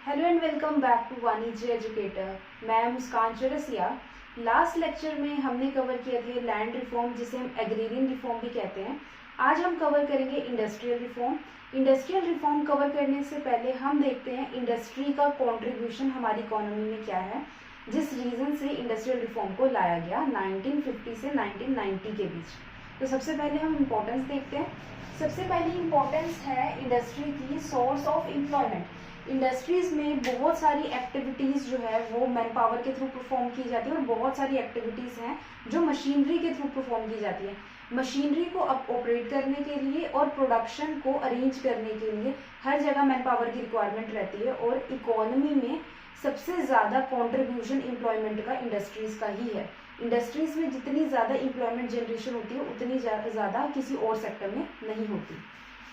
Hello and welcome back to Vanijya educator. मैं Muskan Chaurasia. Last lecture में हमने कवर किया था लैंड रिफॉर्म, जिसे हम एग्रीरियन रिफॉर्म भी कहते हैं। आज हम कवर करेंगे industrial reform. Industrial reform cover करने से पहले हम देखते हैं इंडस्ट्री का कॉन्ट्रीब्यूशन हमारी इकोनॉमी में क्या है, जिस रीज़न से इंडस्ट्रियल रिफॉर्म को लाया गया 1950 से 1990 के बीच। तो सबसे पहले हम इम्पोर्टेंस देखते हैं। सबसे पहली इम्पोर्टेंस है इंडस्ट्री की सोर्स ऑफ एम्प्लॉयमेंट। इंडस्ट्रीज में बहुत सारी एक्टिविटीज़ जो है वो मैन पावर के थ्रू परफॉर्म की जाती है, और बहुत सारी एक्टिविटीज़ हैं जो मशीनरी के थ्रू परफॉर्म की जाती है। मशीनरी को ऑपरेट करने के लिए और प्रोडक्शन को अरेंज करने के लिए हर जगह मैन पावर की रिक्वायरमेंट रहती है, और इकोनॉमी में सबसे ज़्यादा कॉन्ट्रीब्यूशन एम्प्लॉयमेंट का इंडस्ट्रीज़ का ही है। इंडस्ट्रीज में जितनी ज़्यादा एम्प्लॉयमेंट जनरेशन होती है उतनी ज़्यादा किसी और सेक्टर में नहीं होती।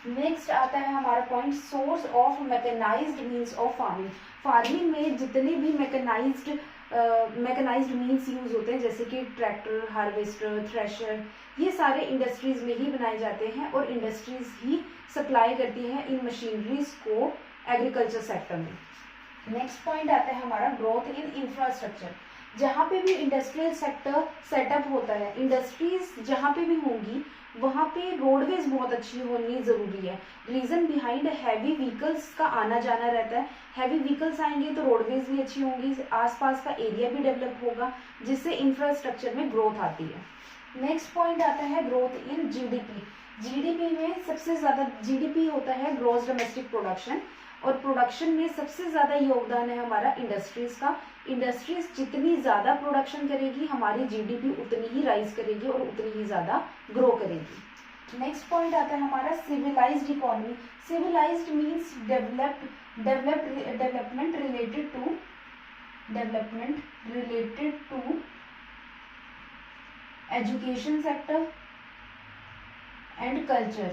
नेक्स्ट आता है हमारा point, source of mechanized means of farming. Farming में जितने भी मैकेनाइज्ड मीन्स यूज होते हैं, जैसे कि ट्रैक्टर, हार्वेस्टर, थ्रेशर, ये सारे इंडस्ट्रीज में ही बनाए जाते हैं, और इंडस्ट्रीज ही सप्लाई करती हैं इन मशीनरीज को एग्रीकल्चर सेक्टर में। नेक्स्ट पॉइंट आता है हमारा ग्रोथ इन इंफ्रास्ट्रक्चर। जहाँ पे भी इंडस्ट्रियल सेक्टर सेटअप होता है, इंडस्ट्रीज जहाँ पे भी होंगी वहाँ पे रोडवेज बहुत अच्छी होनी ज़रूरी है। रीज़न बिहाइंड हैवी व्हीकल्स का आना जाना रहता है। हैवी व्हीकल्स आएंगे तो रोडवेज भी अच्छी होंगी, आसपास का एरिया भी डेवलप होगा, जिससे इंफ्रास्ट्रक्चर में ग्रोथ आती है। नेक्स्ट पॉइंट आता है ग्रोथ इन जीडीपी। जीडीपी में सबसे ज़्यादा जीडीपी होता है ग्रॉस डोमेस्टिक प्रोडक्शन, और प्रोडक्शन में सबसे ज़्यादा योगदान है हमारा इंडस्ट्रीज़ का। इंडस्ट्रीज जितनी ज़्यादा प्रोडक्शन करेगी, हमारी जीडीपी उतनी ही राइज करेगी और उतनी ही ज़्यादा ग्रो करेगी। नेक्स्ट पॉइंट आता है हमारा civilized economy. Civilized means development related to education sector and culture,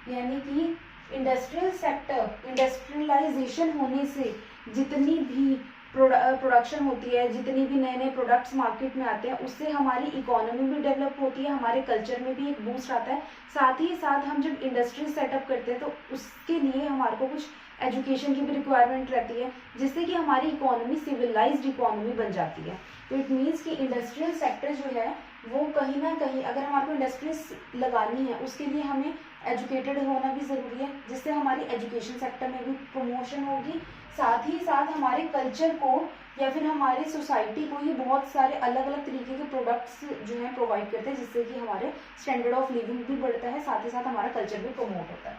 यानी कि इंडस्ट्रियल सेक्टर, इंडस्ट्रियलाइजेशन होने से जितनी भी प्रोडक्शन होती है, जितनी भी नए नए प्रोडक्ट्स मार्केट में आते हैं, उससे हमारी इकोनॉमी भी डेवलप होती है, हमारे कल्चर में भी एक बूस्ट आता है। साथ ही साथ हम जब इंडस्ट्री सेटअप करते हैं तो उसके लिए हमारे को कुछ एजुकेशन की भी रिक्वायरमेंट रहती है, जिससे कि हमारी इकोनॉमी सिविलाइज्ड इकोनॉमी बन जाती है। तो इट मीन्स कि इंडस्ट्रियल सेक्टर जो है वो कहीं ना कहीं, अगर हमारे को इंडस्ट्रीज लगानी है, उसके लिए हमें एजुकेटेड होना भी ज़रूरी है, जिससे हमारी एजुकेशन सेक्टर में भी प्रमोशन होगी। साथ ही साथ हमारे कल्चर को या फिर हमारी सोसाइटी को ये बहुत सारे अलग अलग तरीके के प्रोडक्ट्स जो हैं प्रोवाइड करते हैं, जिससे कि हमारे स्टैंडर्ड ऑफ लिविंग भी बढ़ता है, साथ ही साथ हमारा कल्चर भी प्रमोट होता है।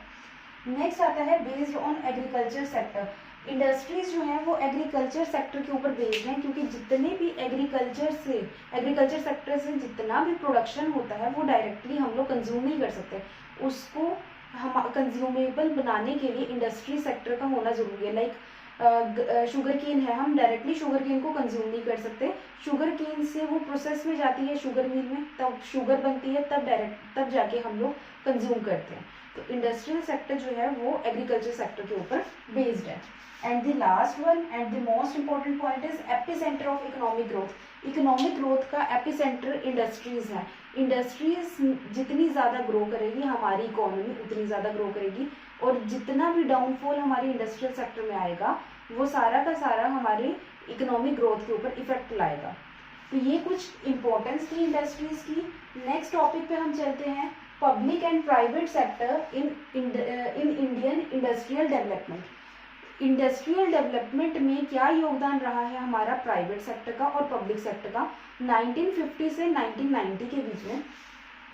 नेक्स्ट आता है based on agriculture sector. Industries जो हैं वो एग्रीकल्चर सेक्टर के ऊपर बेस्ड हैं, क्योंकि जितने भी एग्रीकल्चर सेक्टर से जितना भी प्रोडक्शन होता है वो डायरेक्टली हम लोग कंज्यूम नहीं कर सकते। उसको हम कंज्यूमेबल बनाने के लिए इंडस्ट्री सेक्टर का होना जरूरी है। लाइक शुगर केन है, हम डायरेक्टली शुगर केन को कंज्यूम नहीं कर सकते। शुगर केन से वो प्रोसेस में जाती है शुगर मिल में, तब शुगर बनती है, तब जाके हम लोग कंज्यूम करते हैं। तो इंडस्ट्रियल सेक्टर जो है वो एग्रीकल्चर सेक्टर के ऊपर बेस्ड है। And the last one and the most important point is epicentre of economic growth. Economic growth का एपिसेंटर इंडस्ट्रीज है। इंडस्ट्रीज जितनी ज़्यादा ग्रो करेगी, हमारी इकोनॉमी उतनी ज़्यादा ग्रो करेगी, और जितना भी डाउनफॉल हमारी इंडस्ट्रियल सेक्टर में आएगा वो सारा का सारा हमारे इकोनॉमिक ग्रोथ के ऊपर इफेक्ट लाएगा। तो ये कुछ इंपॉर्टेंस थी इंडस्ट्रीज की। नेक्स्ट टॉपिक पे हम चलते हैं, public and private sector in Indian industrial development. Industrial development में क्या योगदान रहा है हमारा प्राइवेट सेक्टर का और पब्लिक सेक्टर का 1950 से 1990 के बीच में।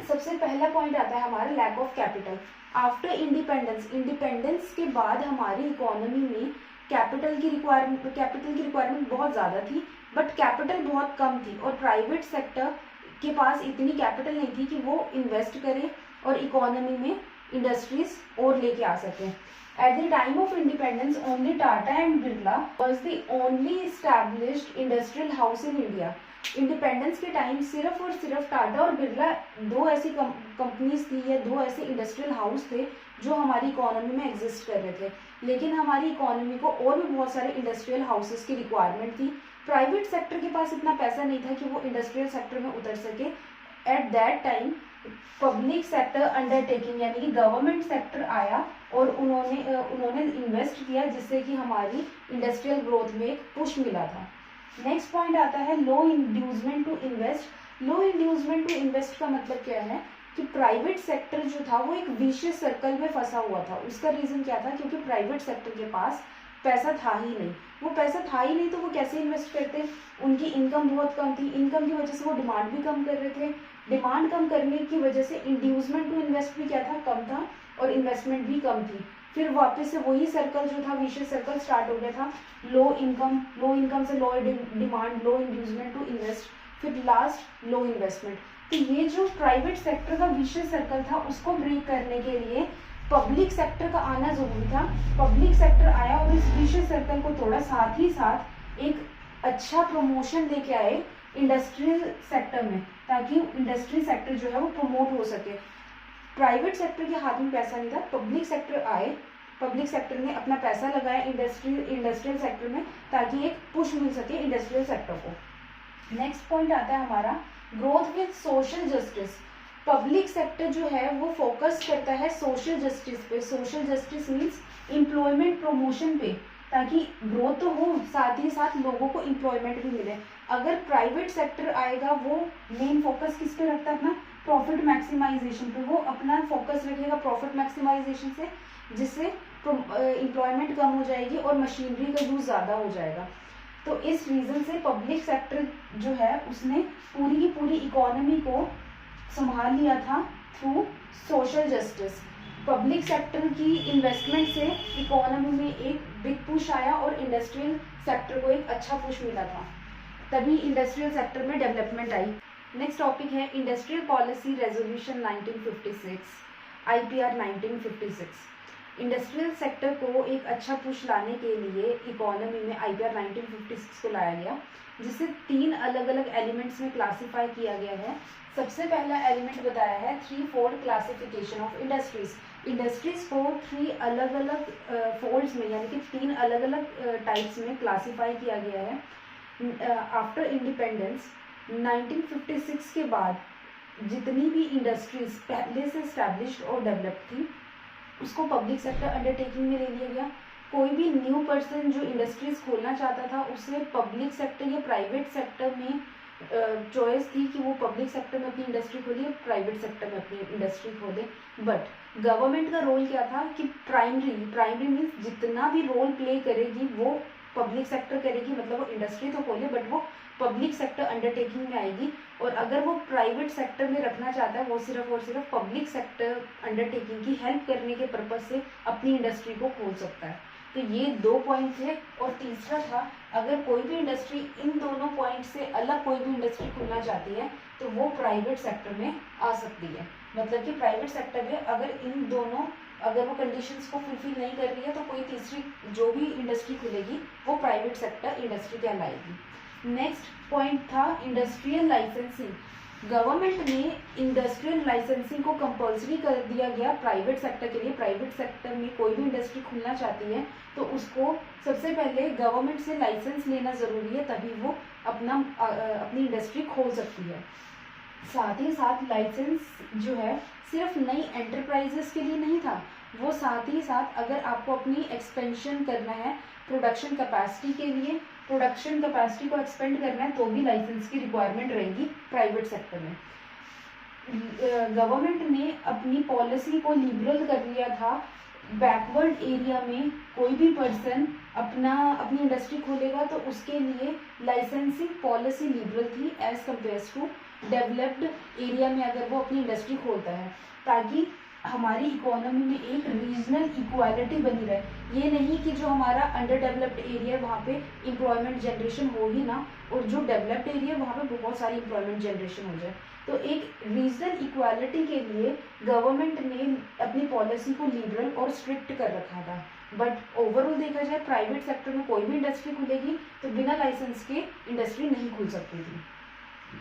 सबसे पहला पॉइंट आता है हमारा lack of capital. After independence के बाद हमारी इकोनॉमी में कैपिटल की रिक्वायरमेंट बहुत ज़्यादा थी, बट कैपिटल बहुत कम थी, और प्राइवेट सेक्टर के पास इतनी कैपिटल नहीं थी कि वो इन्वेस्ट करे और इकोनॉमी में इंडस्ट्रीज और लेके आ सकें। At the time of independence, only Tata and Birla was the only established industrial house in India. Independence के टाइम सिर्फ और सिर्फ टाटा और बिरला दो ऐसी कंपनीज थी या दो ऐसे इंडस्ट्रियल हाउस थे जो हमारी इकोनॉमी में एग्जिस्ट कर रहे थे। लेकिन हमारी इकोनॉमी को और भी बहुत सारे इंडस्ट्रियल हाउसेस की रिक्वायरमेंट थी। प्राइवेट सेक्टर के पास इतना पैसा नहीं था कि वो इंडस्ट्रियल सेक्टर में उतर सके। At that time public sector undertaking यानी कि गवर्नमेंट सेक्टर आया और उन्होंने इन्वेस्ट किया, जिससे कि हमारी इंडस्ट्रियल ग्रोथ में एक पुश मिला था। नेक्स्ट पॉइंट आता है low inducement to invest. Low inducement to invest का मतलब क्या है कि प्राइवेट सेक्टर जो था वो एक विशियस सर्कल में फंसा हुआ था। उसका रीजन क्या था, क्योंकि प्राइवेट सेक्टर के पास पैसा था ही नहीं। वो पैसा था ही नहीं तो वो कैसे इन्वेस्ट करते, उनकी इनकम बहुत कम थी, इनकम की वजह से वो डिमांड भी कम कर रहे थे, डिमांड कम करने की वजह से इंड्यूसमेंट टू इन्वेस्ट भी क्या था, कम था, और इन्वेस्टमेंट भी कम थी। फिर वापस से वही सर्कल जो था, विशियस सर्कल स्टार्ट हो गया था, लो इनकम से low demand, low inducement to invest, फिर लास्ट लो इन्वेस्टमेंट। तो ये जो प्राइवेट सेक्टर का विशियस सर्कल था उसको ब्रेक करने के लिए पब्लिक सेक्टर का आना जरूरी था। पब्लिक सेक्टर आया और इस विशियस सर्कल को तोड़ा, साथ ही साथ एक अच्छा प्रमोशन लेके आए इंडस्ट्रियल सेक्टर में, ताकि इंडस्ट्री सेक्टर जो है वो प्रमोट हो सके। प्राइवेट सेक्टर के हाथ में पैसा नहीं था, पब्लिक सेक्टर आए, पब्लिक सेक्टर ने अपना पैसा लगाया इंडस्ट्रियल सेक्टर में, ताकि एक पुश मिल सके इंडस्ट्रियल सेक्टर को। नेक्स्ट पॉइंट आता है हमारा growth with social justice. Public sector जो है वो फोकस करता है सोशल जस्टिस पे। Social justice means employment promotion पे, ताकि ग्रोथ तो हो, साथ ही साथ लोगों को एम्प्लॉयमेंट भी मिले। अगर प्राइवेट सेक्टर आएगा वो मेन फोकस किस पे रखता है, अपना प्रॉफिट मैक्सिमाइजेशन पे, वो अपना फोकस रखेगा प्रॉफिट मैक्सिमाइजेशन से, जिससे एम्प्लॉयमेंट कम हो जाएगी और मशीनरी का यूज ज़्यादा हो जाएगा। तो इस रीज़न से पब्लिक सेक्टर जो है उसने पूरी की पूरी इकोनॉमी को संभाल लिया था through social justice. Public sector की इन्वेस्टमेंट से इकोनॉमी में एक बिग पुश आया और इंडस्ट्रियल सेक्टर को एक अच्छा पुश मिला था, तभी इंडस्ट्रियल सेक्टर में डेवलपमेंट आई। नेक्स्ट टॉपिक है industrial policy resolution 1956, IPR 1956। Industrial sector को एक अच्छा पुश लाने के लिए इकोनॉमी में IPR 1956 को लाया गया, जिसे 3 अलग अलग एलिमेंट्स में क्लासिफाई किया गया है। सबसे पहला एलिमेंट बताया है 3-fold classification of industries. Industries को 3 अलग अलग फोल्ड्स में, यानी कि 3 अलग अलग टाइप्स में क्लासिफाई किया गया है। आफ्टर इंडिपेंडेंस 1956 के बाद जितनी भी इंडस्ट्रीज पहले से एस्टैब्लिश्ड और डेवलप्ड थी उसको पब्लिक सेक्टर अंडरटेकिंग में ले लिया गया। कोई भी न्यू पर्सन जो इंडस्ट्रीज खोलना चाहता था उसे पब्लिक सेक्टर या प्राइवेट सेक्टर में चॉइस थी कि वो पब्लिक सेक्टर में अपनी इंडस्ट्री खोले, प्राइवेट सेक्टर में अपनी इंडस्ट्री खोले। बट गवर्नमेंट का रोल क्या था कि प्राइमरी मीन्स जितना भी रोल प्ले करेगी वो पब्लिक सेक्टर करेगी, मतलब वो इंडस्ट्री तो खोले बट वो पब्लिक सेक्टर अंडरटेकिंग में आएगी। और अगर वो प्राइवेट सेक्टर में रखना चाहता है वो सिर्फ और सिर्फ पब्लिक सेक्टर अंडरटेकिंग की हेल्प करने के पर्पज से अपनी इंडस्ट्री को खोल सकता है। तो ये 2 पॉइंट थे। और तीसरा था अगर कोई भी इंडस्ट्री इन दोनों पॉइंट से अलग कोई भी इंडस्ट्री खोलना चाहती है तो वो प्राइवेट सेक्टर में आ सकती है। मतलब कि प्राइवेट सेक्टर में अगर वो कंडीशंस को फुलफिल नहीं कर रही है तो कोई तीसरी जो भी इंडस्ट्री खुलेगी वो प्राइवेट सेक्टर इंडस्ट्री कहलाएगी। नेक्स्ट पॉइंट था इंडस्ट्रियल लाइसेंसिंग। गवर्नमेंट ने इंडस्ट्रियल लाइसेंसिंग को कंपल्सरी कर दिया गया प्राइवेट सेक्टर के लिए। प्राइवेट सेक्टर में कोई भी इंडस्ट्री खुलना चाहती है तो उसको सबसे पहले गवर्नमेंट से लाइसेंस लेना ज़रूरी है, तभी वो अपनी इंडस्ट्री खोल सकती है। साथ ही साथ लाइसेंस जो है सिर्फ नई एंटरप्राइजेस के लिए नहीं था, वो साथ ही साथ अगर आपको अपनी एक्सपेंशन करना है प्रोडक्शन कैपेसिटी के लिए, प्रोडक्शन कैपेसिटी को एक्सपेंड करना है तो भी लाइसेंस की रिक्वायरमेंट रहेगी प्राइवेट सेक्टर में। गवर्नमेंट ने अपनी पॉलिसी को लिबरल कर लिया था। बैकवर्ड एरिया में कोई भी पर्सन अपनी इंडस्ट्री खोलेगा तो उसके लिए लाइसेंसिंग पॉलिसी लिबरल थी as compared to developed area में अगर वो अपनी इंडस्ट्री खोलता है, ताकि हमारी इकोनॉमी में एक रीजनल इक्वालिटी बनी रहे। ये नहीं कि जो हमारा अंडर डेवलप्ड एरिया है वहाँ पे एम्प्लॉयमेंट जनरेशन हो ही ना, और जो डेवलप्ड एरिया है वहाँ पे बहुत सारी एम्प्लॉयमेंट जनरेशन हो जाए। तो एक रीजनल इक्वालिटी के लिए गवर्नमेंट ने अपनी पॉलिसी को लिबरल और स्ट्रिक्ट कर रखा था। बट ओवरऑल देखा जाए प्राइवेट सेक्टर में कोई भी इंडस्ट्री खुलेगी तो बिना लाइसेंस के इंडस्ट्री नहीं खुल सकती थी।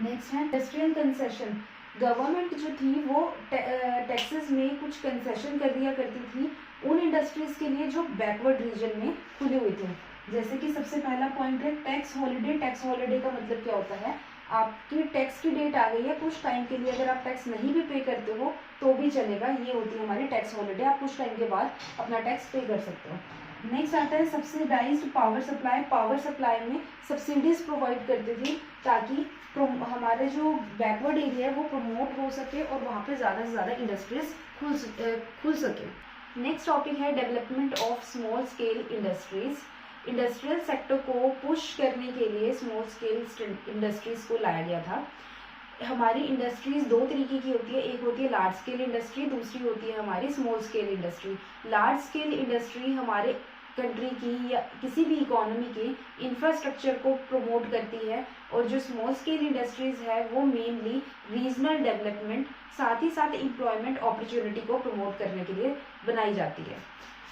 नेक्स्ट है इंडस्ट्रियल कंसेशन। गवर्नमेंट जो थी वो टैक्सेस में कुछ कंसेशन कर दिया करती थी उन इंडस्ट्रीज के लिए जो बैकवर्ड रीजन में खुले हुए थे। जैसे कि सबसे पहला पॉइंट है टैक्स हॉलिडे। टैक्स हॉलिडे का मतलब क्या होता है, आपकी टैक्स की डेट आ गई है, कुछ टाइम के लिए अगर आप टैक्स नहीं भी पे करते हो तो भी चलेगा, ये होती है हमारी टैक्स हॉलिडे, आप कुछ टाइम के बाद अपना टैक्स पे कर सकते हो। नेक्स्ट आता है subsidised power supply. Power supply में सब्सिडीज प्रोवाइड करती थी ताकि हमारे जो बैकवर्ड एरिया है वो प्रमोट हो सके और वहाँ पे ज़्यादा से ज़्यादा इंडस्ट्रीज खुल सके। नेक्स्ट टॉपिक है development of small scale industries. Industrial sector को पुश करने के लिए स्मॉल स्केल इंडस्ट्रीज को लाया गया था। हमारी इंडस्ट्रीज दो तरीके की होती है, एक होती है लार्ज स्केल इंडस्ट्री, दूसरी होती है हमारी small scale industry. Large scale industry हमारे कंट्री की या किसी भी इकोनॉमी के इंफ्रास्ट्रक्चर को प्रमोट करती है, और जो स्मॉल स्केल इंडस्ट्रीज है वो मेनली रीजनल डेवलपमेंट साथ ही साथ एम्प्लॉयमेंट अपॉर्चुनिटी को प्रमोट करने के लिए बनाई जाती है।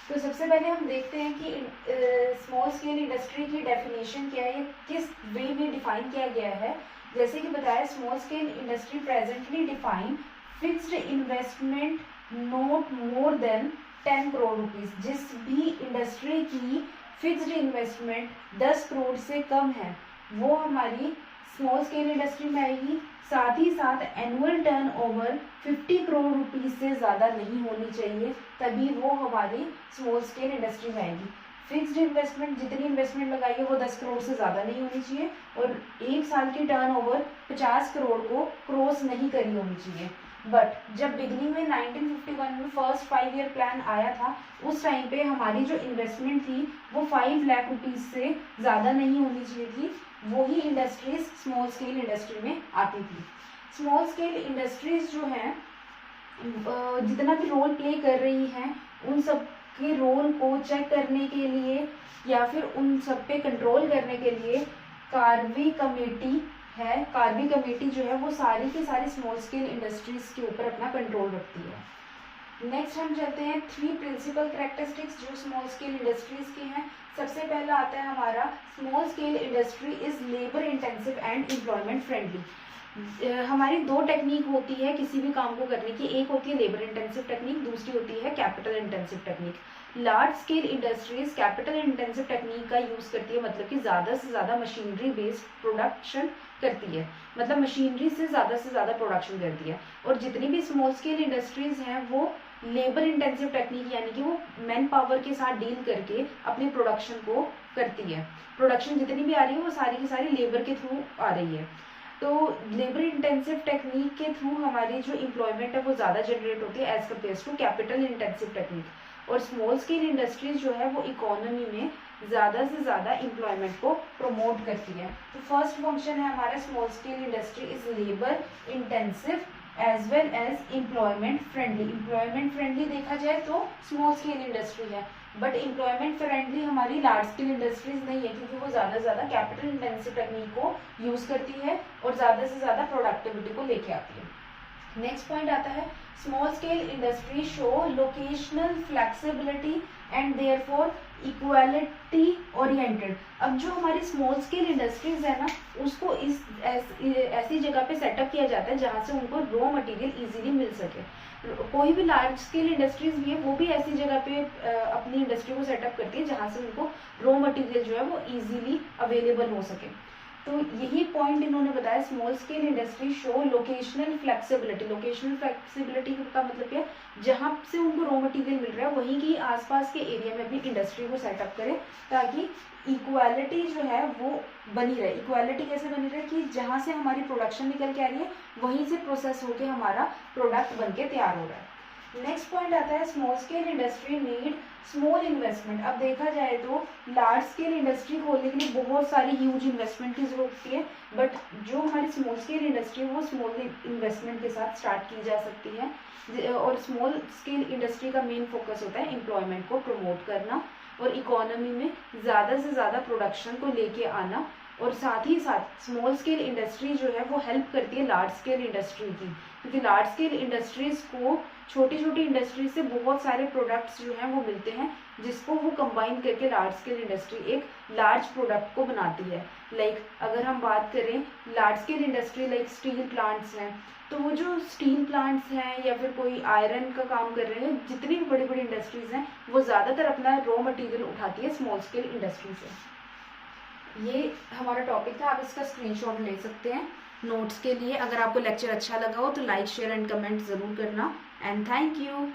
तो सबसे पहले हम देखते हैं कि स्मॉल स्केल इंडस्ट्री की डेफिनेशन क्या है, किस वे में डिफाइन किया गया है। जैसे कि बताया, small scale industry presently define fixed investment not more than 10 crore rupees. जिस भी इंडस्ट्री की फिक्स्ड इन्वेस्टमेंट 10 करोड़ से कम है वो हमारी स्मॉल स्केल इंडस्ट्री में आएगी। साथ ही साथ एनुअल टर्नओवर 50 करोड़ रुपीस से ज़्यादा नहीं होनी चाहिए, तभी वो हमारी स्मॉल स्केल इंडस्ट्री में आएगी। फिक्स्ड इन्वेस्टमेंट, जितनी इन्वेस्टमेंट लगाई है वो 10 करोड़ से ज़्यादा नहीं होनी चाहिए, और एक साल की टर्नओवर 50 करोड़ को क्रॉस नहीं करी होनी चाहिए। बट जब बिगिनिंग में 1951 में फर्स्ट 5 ईयर प्लान आया था, उस टाइम पे हमारी जो इन्वेस्टमेंट थी वो 5 लाख रुपीज़ से ज़्यादा नहीं होनी चाहिए थी। वही इंडस्ट्रीज स्मॉल स्केल इंडस्ट्री में आती थी। स्मॉल स्केल इंडस्ट्रीज जो हैं जितना भी रोल प्ले कर रही हैं, उन सब के रोल को चेक करने के लिए या फिर उन सब पे कंट्रोल करने के लिए कार्बी कमेटी है। कार्बी कमेटी जो है वो सारी की सारी स्मॉल स्केल इंडस्ट्रीज के ऊपर अपना कंट्रोल रखती है। नेक्स्ट हम चलते हैं 3 प्रिंसिपल कैरेक्टरिस्टिक्स जो स्मॉल स्केल इंडस्ट्रीज की हैं। सबसे पहला आता है हमारा, small scale industry is labour intensive and employment friendly. हमारी 2 टेक्निक होती है किसी भी काम को करने की, एक होती है लेबर इंटेंसिव टेक्निक, दूसरी होती है capital intensive technique. Large scale industries capital intensive technique का यूज़ करती है, मतलब कि ज़्यादा से ज़्यादा मशीनरी बेस्ड प्रोडक्शन करती है, मतलब मशीनरी से ज़्यादा प्रोडक्शन करती है। और जितनी भी स्मॉल स्केल इंडस्ट्रीज हैं वो लेबर इंटेंसिव टेक्निक यानी कि वो मैन पावर के साथ डील करके अपने प्रोडक्शन को करती है। प्रोडक्शन जितनी भी आ रही है वो सारी की सारी लेबर के थ्रू आ रही है। तो लेबर इंटेंसिव टेक्निक के थ्रू हमारी जो एम्प्लॉयमेंट है वो ज़्यादा जनरेट होती है as compared to capital intensive technique. और स्मॉल स्केल इंडस्ट्रीज जो है वो इकोनॉमी में ज़्यादा से ज़्यादा एम्प्लॉयमेंट को प्रमोट करती है। तो फर्स्ट फंक्शन है हमारा, small scale industry is labour intensive as well as employment friendly. Employment friendly देखा जाए तो स्मॉल स्केल इंडस्ट्री है, बट एम्प्लॉयमेंट फ्रेंडली हमारी लार्ज स्केल इंडस्ट्रीज नहीं है, क्योंकि वो ज़्यादा से ज़्यादा कैपिटल इंटेंसिव टेक्निक को यूज़ करती है और ज़्यादा से ज़्यादा प्रोडक्टिविटी को लेके आती है। नेक्स्ट पॉइंट आता है, small scale industry show locational flexibility and therefore equality oriented. अब जो हमारी स्मॉल स्केल इंडस्ट्रीज है ना, उसको इस ऐसी जगह पे सेटअप किया जाता है जहाँ से उनको रॉ मटेरियल इजीली मिल सके। कोई भी लार्ज स्केल इंडस्ट्रीज भी है वो भी ऐसी जगह पे अपनी इंडस्ट्री को सेटअप करती है जहाँ से उनको रॉ मटेरियल जो है वो इजीली अवेलेबल हो सके। तो यही पॉइंट इन्होंने बताया, small scale industry show locational flexibility. Locational flexibility का मतलब क्या, जहाँ से उनको रॉ मटेरियल मिल रहा है वहीं की आसपास के एरिया में अपनी इंडस्ट्री को सेटअप करें, ताकि इक्वालिटी जो है वो बनी रहे। इक्वालिटी कैसे बनी रहे कि जहाँ से हमारी प्रोडक्शन निकल के आ रही है वहीं से प्रोसेस होकर हमारा प्रोडक्ट बन के तैयार हो रहा है। नेक्स्ट पॉइंट आता है, small scale industry need small investment. अब देखा जाए तो लार्ज स्केल इंडस्ट्री खोलने के लिए बहुत सारी ह्यूज इन्वेस्टमेंट की जरूरत होती है, बट जो हमारी स्मॉल स्केल इंडस्ट्री है वो स्मॉल इन्वेस्टमेंट के साथ स्टार्ट की जा सकती है। और स्मॉल स्केल इंडस्ट्री का मेन फोकस होता है एम्प्लॉयमेंट को प्रमोट करना और इकोनॉमी में ज़्यादा से ज़्यादा प्रोडक्शन को लेके आना। और साथ ही साथ स्मॉल स्केल इंडस्ट्री जो है वो हेल्प करती है लार्ज स्केल इंडस्ट्री की, क्योंकि लार्ज स्केल इंडस्ट्रीज को छोटी छोटी इंडस्ट्रीज से बहुत सारे प्रोडक्ट्स जो हैं वो मिलते हैं, जिसको वो कंबाइन करके लार्ज स्केल इंडस्ट्री एक लार्ज प्रोडक्ट को बनाती है। लाइक अगर हम बात करें large scale industry like steel plants हैं, तो वो जो स्टील प्लांट्स हैं या फिर कोई आयरन का काम कर रहे हैं, जितनी भी बड़ी बड़ी इंडस्ट्रीज हैं वो ज़्यादातर अपना रॉ मटेरियल उठाती है स्मॉल स्केल इंडस्ट्री से। ये हमारा टॉपिक था, आप इसका स्क्रीनशॉट ले सकते हैं। नोट्स के लिए। अगर आपको लेक्चर अच्छा लगा हो तो लाइक शेयर एंड कमेंट ज़रूर करना। And thank you.